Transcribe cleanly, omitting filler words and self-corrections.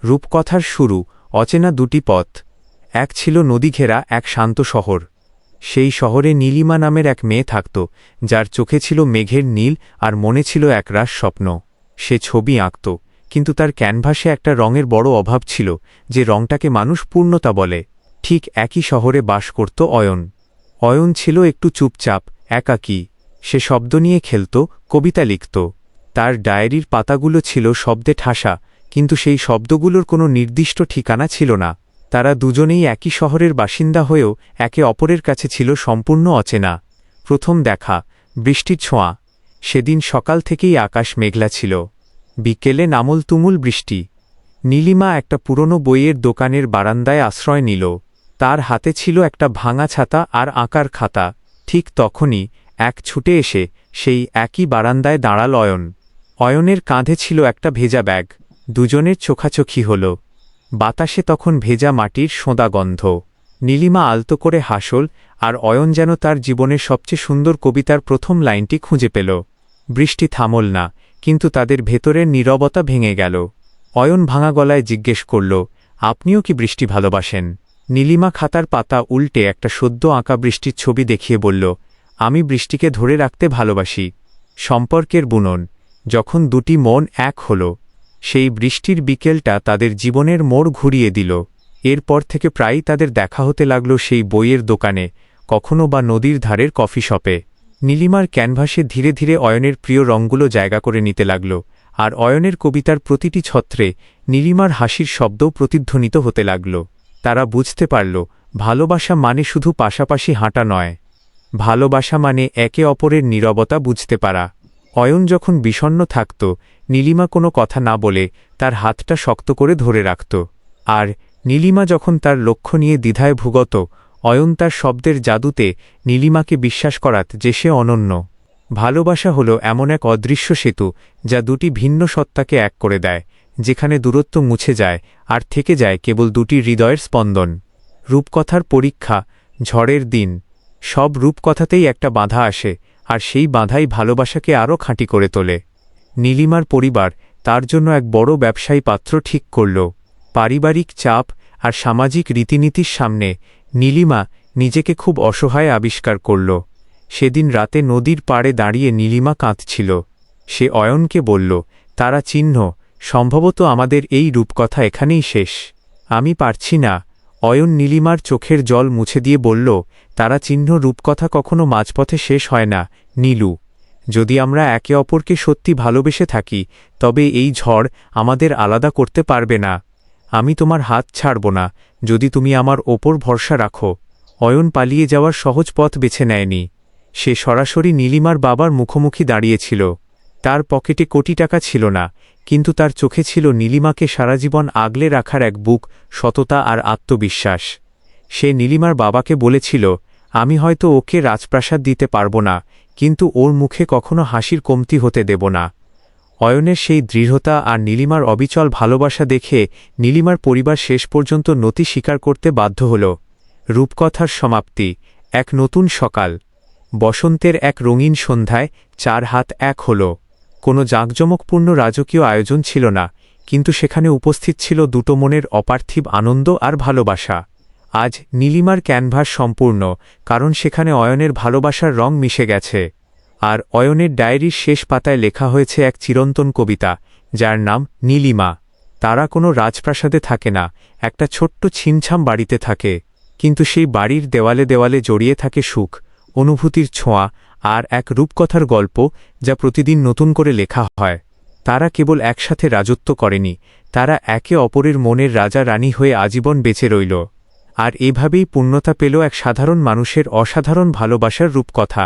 রূপকথার শুরু অচেনা দুটি পথ। এক ছিল নদীঘেরা এক শান্ত শহর। সেই শহরে নীলিমা নামের এক মেয়ে থাকত, যার চোখে ছিল মেঘের নীল আর মনে ছিল একরাশ স্বপ্ন। সে ছবি আঁকত, কিন্তু তার ক্যানভাসে একটা রঙের বড় অভাব ছিল, যে রঙটাকে মানুষ পূর্ণতা বলে। ঠিক একই শহরে বাস করত অয়ন। অয়ন ছিল একটু চুপচাপ, একাকী। সে শব্দ নিয়ে খেলত, কবিতা লিখত। তার ডায়েরির পাতাগুলো ছিল শব্দে ঠাসা, কিন্তু সেই শব্দগুলোর কোনো নির্দিষ্ট ঠিকানা ছিল না। তারা দুজনেই একই শহরের বাসিন্দা হয়েও একে অপরের কাছে ছিল সম্পূর্ণ অচেনা। প্রথম দেখা, বৃষ্টির ছোঁয়া। সেদিন সকাল থেকেই আকাশ মেঘলা ছিল। বিকেলে নামল তুমুল বৃষ্টি। নীলিমা একটা পুরনো বইয়ের দোকানের বারান্দায় আশ্রয় নিল। তার হাতে ছিল একটা ভাঙা ছাতা আর আঁকার খাতা। ঠিক তখনই এক ছুটে এসে সেই একই বারান্দায় দাঁড়াল অয়ন। অয়নের কাঁধে ছিল একটা ভেজা ব্যাগ। দুজনের চোখাচোখি হল। বাতাসে তখন ভেজা মাটির সোঁদা গন্ধ। নীলিমা আলতো করে হাসল, আর অয়ন যেন তার জীবনের সবচেয়ে সুন্দর কবিতার প্রথম লাইনটি খুঁজে পেল। বৃষ্টি থামল না, কিন্তু তাদের ভেতরের নীরবতা ভেঙে গেল। অয়ন ভাঙা গলায় জিজ্ঞেস করল, আপনিও কি বৃষ্টি ভালোবাসেন? নীলিমা খাতার পাতা উল্টে একটা সদ্য আঁকা বৃষ্টির ছবি দেখিয়ে বলল, আমি বৃষ্টিকে ধরে রাখতে ভালোবাসি। সম্পর্কের বুনন। যখন দুটি মন এক হল, সেই বৃষ্টির বিকেলটা তাদের জীবনের মোড় ঘুরিয়ে দিল। এরপর থেকে প্রায়ই তাদের দেখা হতে লাগল সেই বইয়ের দোকানে, কখনো বা নদীর ধারের কফি শপে। নীলিমার ক্যানভাসে ধীরে ধীরে অয়নের প্রিয় রঙগুলো জায়গা করে নিতে লাগল, আর অয়নের কবিতার প্রতিটি ছত্রে নীলিমার হাসির শব্দও প্রতিধ্বনিত হতে লাগল। তারা বুঝতে পারল, ভালোবাসা মানে শুধু পাশাপাশি হাঁটা নয়। ভালোবাসা মানে একে অপরের নীরবতা বুঝতে পারা। অয়ন যখন বিষণ্ণ থাকত, নীলিমা কোনো কথা না বলে তার হাতটা শক্ত করে ধরে রাখত। আর নীলিমা যখন তার লক্ষ্য নিয়ে দ্বিধায় ভুগত, অয়ন তার শব্দের জাদুতে নীলিমাকে বিশ্বাস করাত যে সে অনন্য। ভালোবাসা হল এমন এক অদৃশ্য সেতু, যা দুটি ভিন্ন সত্তাকে এক করে দেয়, যেখানে দূরত্ব মুছে যায় আর থেকে যায় কেবল দুটি হৃদয়ের স্পন্দন। রূপকথার পরীক্ষা, ঝড়ের দিন। সব রূপকথাতেই একটা বাধা আসে, আর সেই বাধাই ভালোবাসাকে আরও খাঁটি করে তোলে। নীলিমার পরিবার তার জন্য এক বড় ব্যবসায়ী পাত্র ঠিক করল। পারিবারিক চাপ আর সামাজিক রীতিনীতির সামনে নীলিমা নিজেকে খুব অসহায় আবিষ্কার করল। সেদিন রাতে নদীর পাড়ে দাঁড়িয়ে নীলিমা কাঁদছিল। সে অয়নকে বলল, তারা চিহ্ন, সম্ভবত আমাদের এই রূপকথা এখানেই শেষ। আমি পারছি না। অয়ন নীলিমার চোখের জল মুছে দিয়ে বলল, তারা চিহ্ন, রূপকথা কখনো মাঝপথে শেষ হয় না নীলু। যদি আমরা একে অপরকে সত্যি ভালোবেসে থাকি, তবে এই ঝড় আমাদের আলাদা করতে পারবে না। আমি তোমার হাত ছাড়ব না, যদি তুমি আমার ওপর ভরসা রাখো। অয়ন পালিয়ে যাওয়ার সহজ পথ বেছে নেয়নি। সে সরাসরি নীলিমার বাবার মুখোমুখি দাঁড়িয়েছিল। তার পকেটে কোটি টাকা ছিল না, কিন্তু তার চোখে ছিল নীলিমাকে সারাজীবন আগলে রাখার এক বুক, সততা আর আত্মবিশ্বাস। সে নীলিমার বাবাকে বলেছিল, আমি হয়তো ওকে রাজপ্রাসাদ দিতে পারব না, কিন্তু ওর মুখে কখনো হাসির কমতি হতে দেব না। অয়নের সেই দৃঢ়তা আর নীলিমার অবিচল ভালোবাসা দেখে নীলিমার পরিবার শেষ পর্যন্ত নতি স্বীকার করতে বাধ্য হল। রূপকথার সমাপ্তি, এক নতুন সকাল। বসন্তের এক রঙিন সন্ধ্যায় চার হাত এক হল। কোনো জাঁকজমকপূর্ণ রাজকীয় আয়োজন ছিল না, কিন্তু সেখানে উপস্থিত ছিল দুটো মনের অপার্থিব আনন্দ আর ভালোবাসা। আজ নীলিমার ক্যানভাস সম্পূর্ণ, কারণ সেখানে অয়নের ভালোবাসার রং মিশে গেছে। আর অয়নের ডায়েরির শেষ পাতায় লেখা হয়েছে এক চিরন্তন কবিতা, যার নাম নীলিমা। তারা কোনো রাজপ্রাসাদে থাকে না, একটা ছোট্ট ছিমছাম বাড়িতে থাকে, কিন্তু সেই বাড়ির দেওয়ালে দেওয়ালে জড়িয়ে থাকে সুখ, অনুভূতির ছোঁয়া আর এক রূপকথার গল্প, যা প্রতিদিন নতুন করে লেখা হয়। তারা কেবল একসাথে রাজত্ব করেনি, তারা একে অপরের মনের রাজা রানী হয়ে আজীবন বেঁচে রইল। আর এভাবেই পূর্ণতা পেল এক সাধারণ মানুষের অসাধারণ ভালোবাসার রূপকথা।